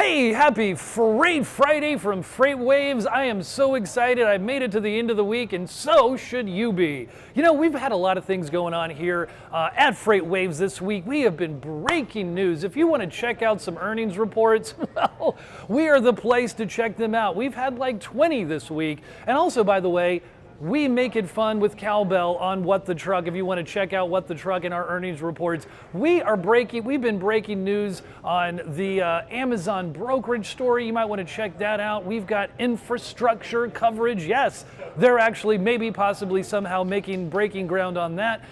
Hey, happy Freight Friday from FreightWaves. I am so excited. I made it to the end of the week, and so should you be. You know, we've had a lot of things going on here at FreightWaves this week. We have been breaking news. If you want to check out some earnings reports, well, we are the place to check them out. We've had like 20 this week. And also, by the way, we make it fun with cowbell on What the Truck. If you want to check out What the Truck in our earnings reports, we've been breaking news on the Amazon brokerage story. You might want to check that out. We've got infrastructure coverage. Yes, they're actually maybe possibly somehow breaking ground on that.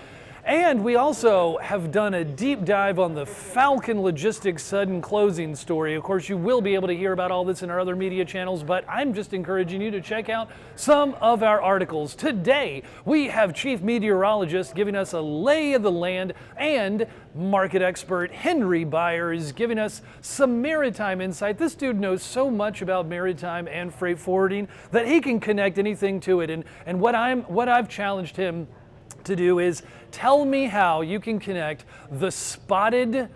And we also have done a deep dive on the Falcon Logistics sudden closing story. Of course, you will be able to hear about all this in our other media channels, but I'm just encouraging you to check out some of our articles. Today, we have Chief Meteorologist giving us a lay of the land, and market expert Henry Byers giving us some maritime insight. This dude knows so much about maritime and freight forwarding that he can connect anything to it. And what I've challenged him to do is tell me how you can connect the spotted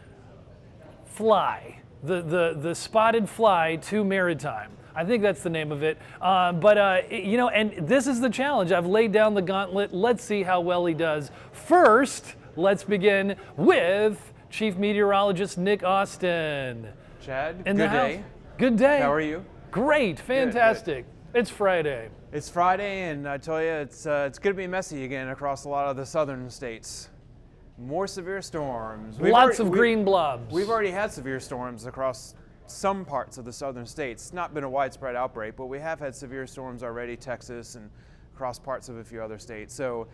fly, the spotted fly to maritime. I think that's the name of it. And this is the challenge. I've laid down the gauntlet. Let's see how well he does. First, let's begin with Chief Meteorologist Nick Austin. Chad, good day. Good day. How are you? Great, fantastic. Good. It's Friday. It's Friday, and I tell you, it's going to be messy again across a lot of the southern states. More severe storms. Lots of green blobs. We've already had severe storms across some parts of the southern states. It's not been a widespread outbreak, but we have had severe storms already, Texas and across parts of a few other states. So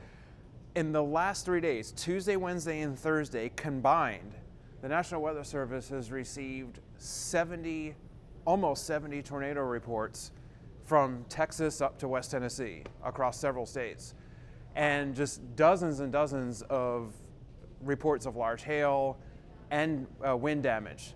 in the last 3 days, Tuesday, Wednesday, and Thursday combined, the National Weather Service has received almost 70 tornado reports from Texas up to West Tennessee across several states, and just dozens and dozens of reports of large hail and wind damage.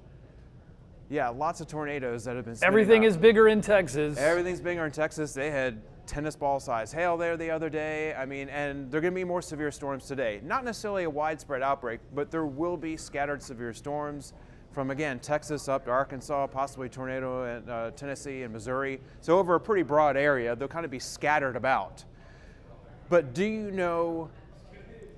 Yeah, lots of tornadoes that have been spinning Everything up. is bigger in Texas. Everything's bigger in Texas. They had tennis ball size hail there the other day. I mean, and there are going to be more severe storms today. Not necessarily a widespread outbreak, but there will be scattered severe storms from, again, Texas up to Arkansas, possibly tornado in Tennessee and Missouri. So over a pretty broad area, they'll kind of be scattered about. But do you know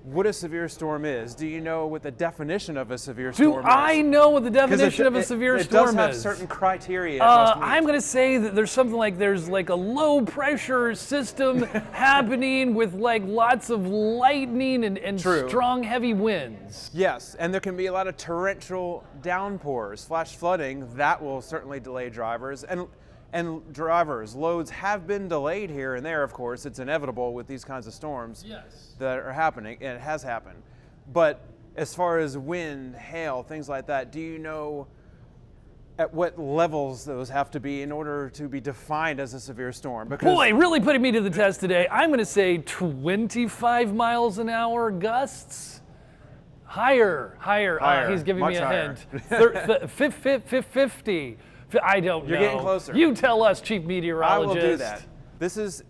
what a severe storm is? Do you know what the definition of a severe storm is? Do I know what the definition of a severe storm is? It does have certain criteria. I'm going to say that there's something like there's like a low pressure system happening with like lots of lightning and strong heavy winds. Yes, and there can be a lot of torrential downpours, flash flooding. That will certainly delay drivers. And drivers, loads have been delayed here and there, of course. It's inevitable with these kinds of storms that are happening, and it has happened. But as far as wind, hail, things like that, do you know at what levels those have to be in order to be defined as a severe storm? Because boy, really putting me to the test today. I'm going to say 25 miles an hour gusts. Higher. He's giving me a hint. 50. I don't know. You're getting closer. You tell us, Chief Meteorologist. I will do that. This is,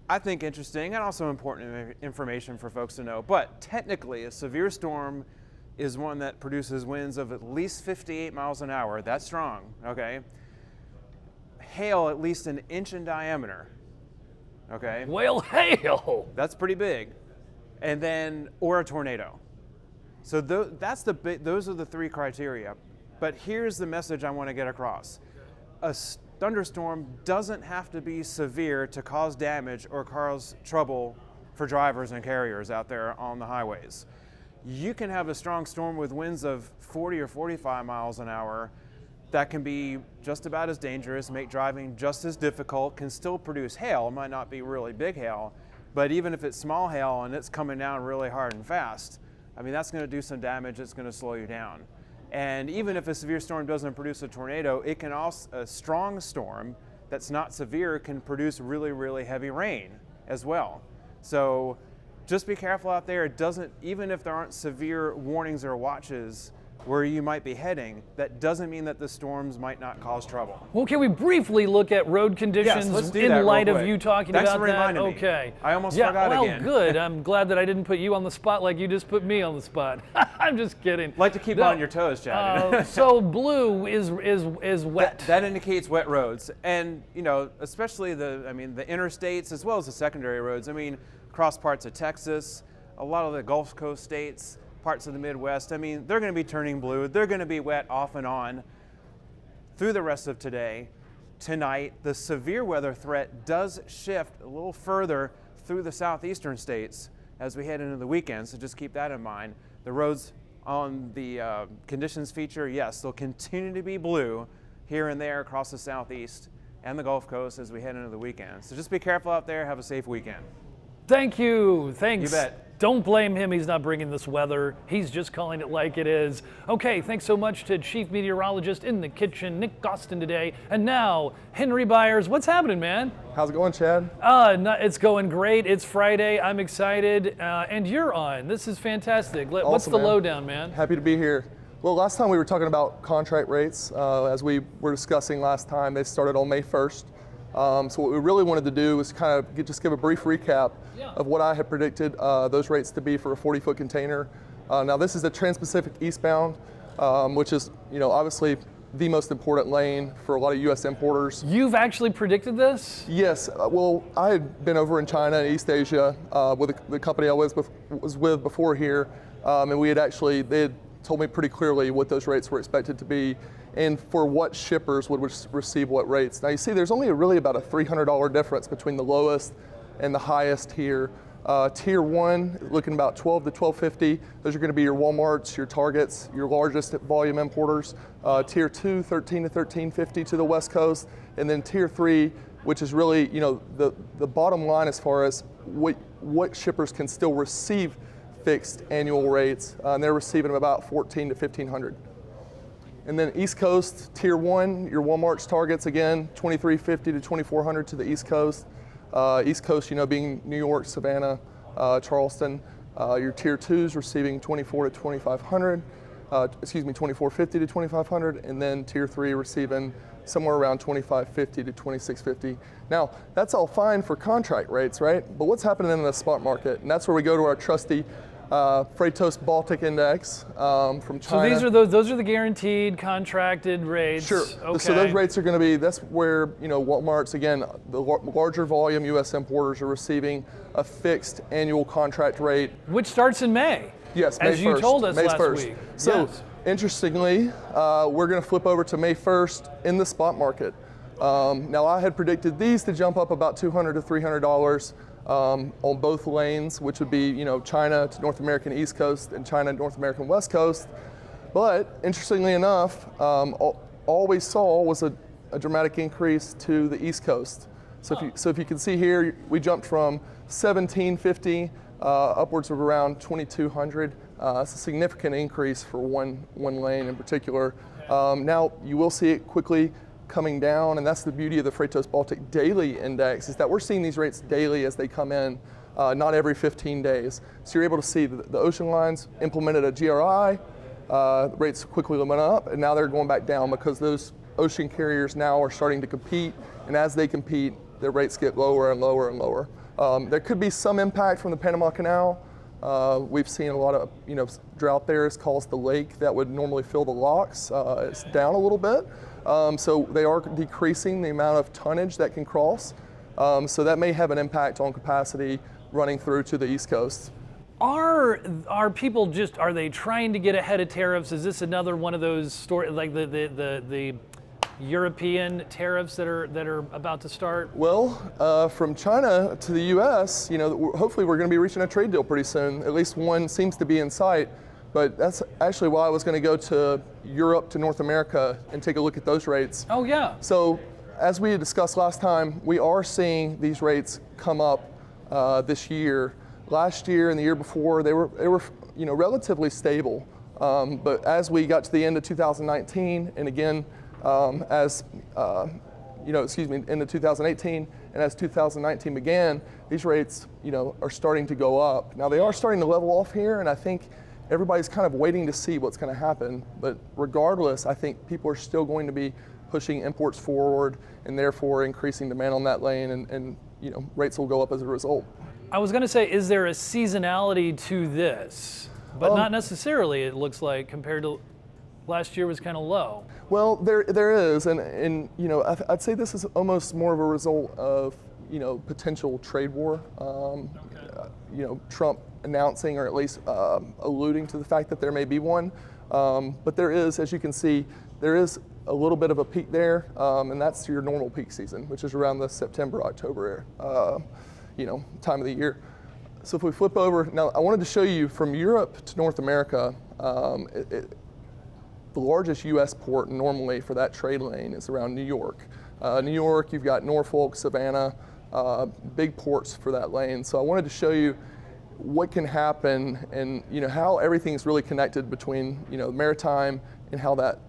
I think, interesting and also important information for folks to know. But technically, a severe storm is one that produces winds of at least 58 miles an hour. That's strong, okay? Hail at least an inch in diameter, okay? Well, hail. That's pretty big. And then, or a tornado. So those are the three criteria. But here's the message I want to get across. A thunderstorm doesn't have to be severe to cause damage or cause trouble for drivers and carriers out there on the highways. You can have a strong storm with winds of 40 or 45 miles an hour that can be just about as dangerous, make driving just as difficult, can still produce hail. It might not be really big hail, but even if it's small hail and it's coming down really hard and fast, I mean, that's going to do some damage. It's going to slow you down. And even if a severe storm doesn't produce a tornado, it can also, a strong storm that's not severe can produce really, really heavy rain as well. So just be careful out there. It doesn't, even if there aren't severe warnings or watches, where you might be heading, that doesn't mean that the storms might not cause trouble. Well, can we briefly look at road conditions Yes, let's do in that light real of quick. you talking Thanks about for that? reminding me. Okay. I almost forgot well, again. Good. I'm glad that I didn't put you on the spot like you just put me on the spot. I'm just kidding. Like to keep on your toes, Chad. So blue is wet. That indicates wet roads, and especially the interstates as well as the secondary roads. Across parts of Texas, a lot of the Gulf Coast states, parts of the Midwest. They're going to be turning blue. They're going to be wet off and on through the rest of today. Tonight, the severe weather threat does shift a little further through the southeastern states as we head into the weekend, so just keep that in mind. The roads on the conditions feature, yes, they'll continue to be blue here and there across the southeast and the Gulf Coast as we head into the weekend. So just be careful out there. Have a safe weekend. Thank you. Thanks. You bet. Don't blame him. He's not bringing this weather. He's just calling it like it is. Okay, thanks so much to Chief Meteorologist in the kitchen, Nick Gostin today. And now, Henry Byers. What's happening, man? How's it going, Chad? It's going great. It's Friday. I'm excited. And you're on. This is fantastic. What's Awesome, the man. lowdown, man? Happy to be here. Well, last time we were talking about contract rates. As we were discussing last time, they started on May 1st. So what we really wanted to do was kind of just give a brief recap of what I had predicted those rates to be for a 40-foot container. Now this is a Trans-Pacific eastbound, which is obviously the most important lane for a lot of U.S. importers. You've actually predicted this? Yes. Well, I had been over in China and East Asia with the company I was with before here, and they had told me pretty clearly what those rates were expected to be and for what shippers would receive what rates. Now you see there's only really about a $300 difference between the lowest and the highest here. Tier 1, looking about $12 to $12.50. Those are going to be your Walmarts, your Targets, your largest volume importers. Tier 2, $13 to $13.50 to the West Coast. And then Tier 3, which is really the bottom line as far as what shippers can still receive fixed annual rates. And they're receiving about $1,400 to $1,500. And then East Coast, Tier 1, your Walmart's, Targets, again, $2,350 to $2,400 to the East Coast. East Coast, being New York, Savannah, Charleston. Your Tier 2s receiving $2,400 to $2,500, $2,450 to $2,500, and then Tier 3 receiving somewhere around $2,550 to $2,650. Now, that's all fine for contract rates, right? But what's happening in the spot market? And that's where we go to our trusty FreightWaves Baltic Index from China. So those are the guaranteed contracted rates. Sure. Okay. So those rates are going to be, that's where Walmart's, again, the larger volume U.S. importers are receiving a fixed annual contract rate, which starts in May. Yes, May 1st. As you told us May last 1st. week. So yes. Interestingly, we're going to flip over to May 1st in the spot market. Now I had predicted these to jump up about $200 to $300. On both lanes, which would be China to North American East Coast and China to North American West Coast. But interestingly enough, all we saw was a dramatic increase to the East Coast. So if you can see here, we jumped from 1750 upwards of around 2200. It's a significant increase for one lane in particular. Now you will see it quickly coming down, and that's the beauty of the FreightWaves Baltic Daily Index, is that we're seeing these rates daily as they come in, not every 15 days. So you're able to see the ocean lines implemented a GRI, rates quickly went up, and now they're going back down because those ocean carriers now are starting to compete, and as they compete, their rates get lower and lower and lower. There could be some impact from the Panama Canal. We've seen a lot of drought there. It's caused the lake that would normally fill the locks. It's down a little bit. So they are decreasing the amount of tonnage that can cross. So that may have an impact on capacity running through to the East Coast. Are people are they trying to get ahead of tariffs? Is this another one of those stories like the European tariffs that are about to start? Well, from China to the U.S., hopefully we're going to be reaching a trade deal pretty soon. At least one seems to be in sight. But that's actually why I was going to go to Europe to North America and take a look at those rates. Oh yeah. So as we discussed last time, we are seeing these rates come up this year. Last year and the year before, they were relatively stable. But as we got to the end of 2019, and again into 2018, and as 2019 began, these rates are starting to go up. Now they are starting to level off here, and I think everybody's kind of waiting to see what's going to happen. But regardless, I think people are still going to be pushing imports forward and therefore increasing demand on that lane, and rates will go up as a result. I was going to say, is there a seasonality to this? But not necessarily, it looks like, compared to last year was kind of low. Well, there is, and I'd say this is almost more of a result of potential trade war. Trump announcing, or at least alluding to the fact that there may be one. But there is, as you can see, there is a little bit of a peak there, and that's your normal peak season, which is around the September, October, time of the year. So if we flip over, now I wanted to show you from Europe to North America, the largest U.S. port normally for that trade lane is around New York. New York, you've got Norfolk, Savannah, big ports for that lane. So I wanted to show you what can happen, and how everything's really connected between maritime and how that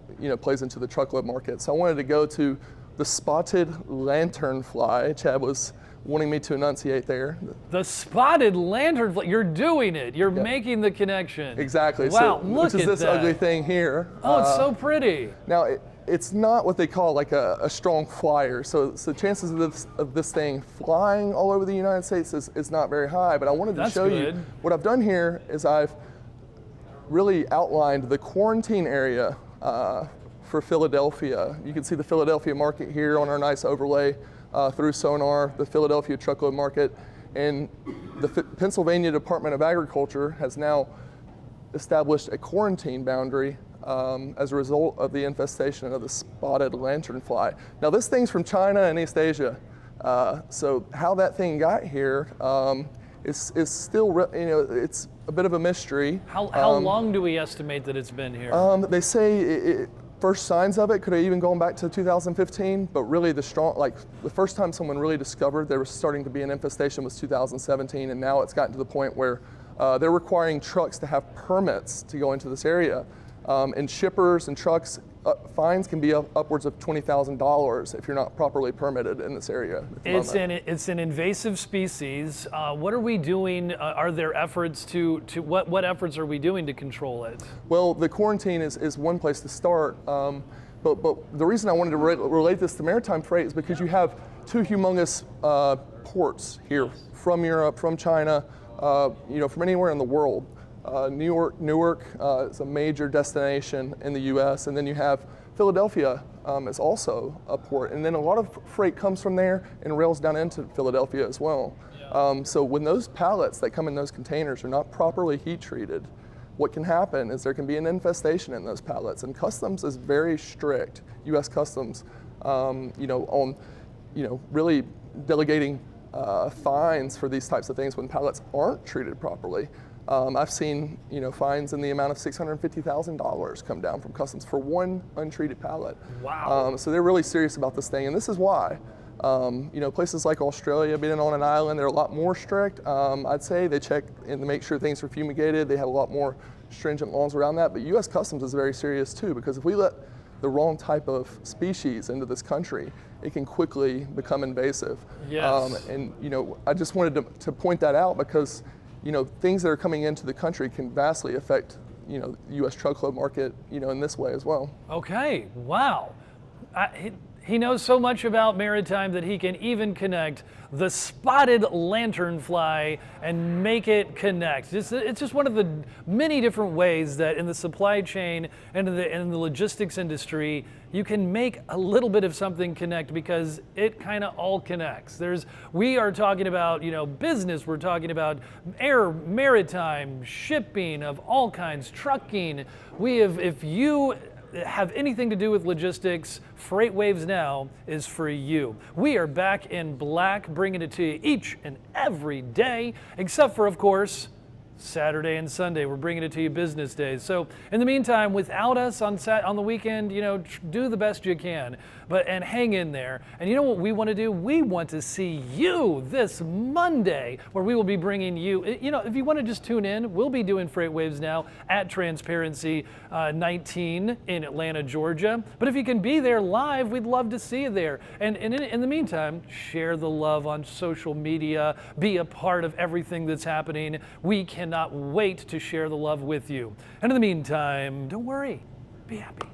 plays into the truckload market. So I wanted to go to the spotted lanternfly. Chad was wanting me to enunciate there. The spotted lanternfly. You're doing it. You're making the connection. Exactly. Wow, so, look which is at this that. ugly thing here. Oh, it's so pretty. Now it's not what they call like a strong flyer. So chances of this thing flying all over the United States is not very high. But I wanted to show you what I've done here is I've really outlined the quarantine area for Philadelphia. You can see the Philadelphia market here on our nice overlay through sonar, the Philadelphia truckload market, and the Pennsylvania Department of Agriculture has now established a quarantine boundary as a result of the infestation of the spotted lanternfly. Now this thing's from China and East Asia, so how that thing got here is still, it's a bit of a mystery. How long do we estimate that it's been here? They say first signs of it could have even gone back to 2015, but really the first time someone really discovered there was starting to be an infestation was 2017, and now it's gotten to the point where they're requiring trucks to have permits to go into this area. And shippers and trucks, fines can be upwards of $20,000 if you're not properly permitted in this area. It's an invasive species. What are we doing? Are there efforts what efforts are we doing to control it? Well, the quarantine is one place to start. But the reason I wanted to relate this to maritime freight is because you have two humongous ports here from Europe, from China, from anywhere in the world. Newark is a major destination in the U.S., and then you have Philadelphia is also a port, and then a lot of freight comes from there and rails down into Philadelphia as well. So when those pallets that come in those containers are not properly heat treated, what can happen is there can be an infestation in those pallets, and Customs is very strict. U.S. Customs, on really delegating fines for these types of things when pallets aren't treated properly. I've seen fines in the amount of $650,000 come down from Customs for one untreated pallet. Wow. So they're really serious about this thing, and this is why. Places like Australia, being on an island, they're a lot more strict. I'd say they check and make sure things are fumigated. They have a lot more stringent laws around that. But U.S. Customs is very serious too, because if we let the wrong type of species into this country, it can quickly become invasive. Yes. I just wanted to point that out because things that are coming into the country can vastly affect, the U.S. truckload market, in this way as well. Okay, wow. He knows so much about maritime that he can even connect the spotted lanternfly and make it connect. It's just one of the many different ways that in the supply chain and in the logistics industry, you can make a little bit of something connect because it kind of all connects. We are talking about, business, we're talking about air, maritime, shipping of all kinds, trucking. If you have anything to do with logistics, FreightWaves Now is for you. We are back in black, bringing it to you each and every day, except for, of course, Saturday and Sunday. We're bringing it to you business days. So in the meantime, without us on the weekend, do the best you can, and hang in there. And you know what we want to do? We want to see you this Monday, where we will be bringing you, if you want to just tune in, we'll be doing FreightWaves Now at Transparency 19 in Atlanta, Georgia. But if you can be there live, we'd love to see you there. And in the meantime, share the love on social media, be a part of everything that's happening. We can cannot wait to share the love with you. And in the meantime, don't worry, be happy.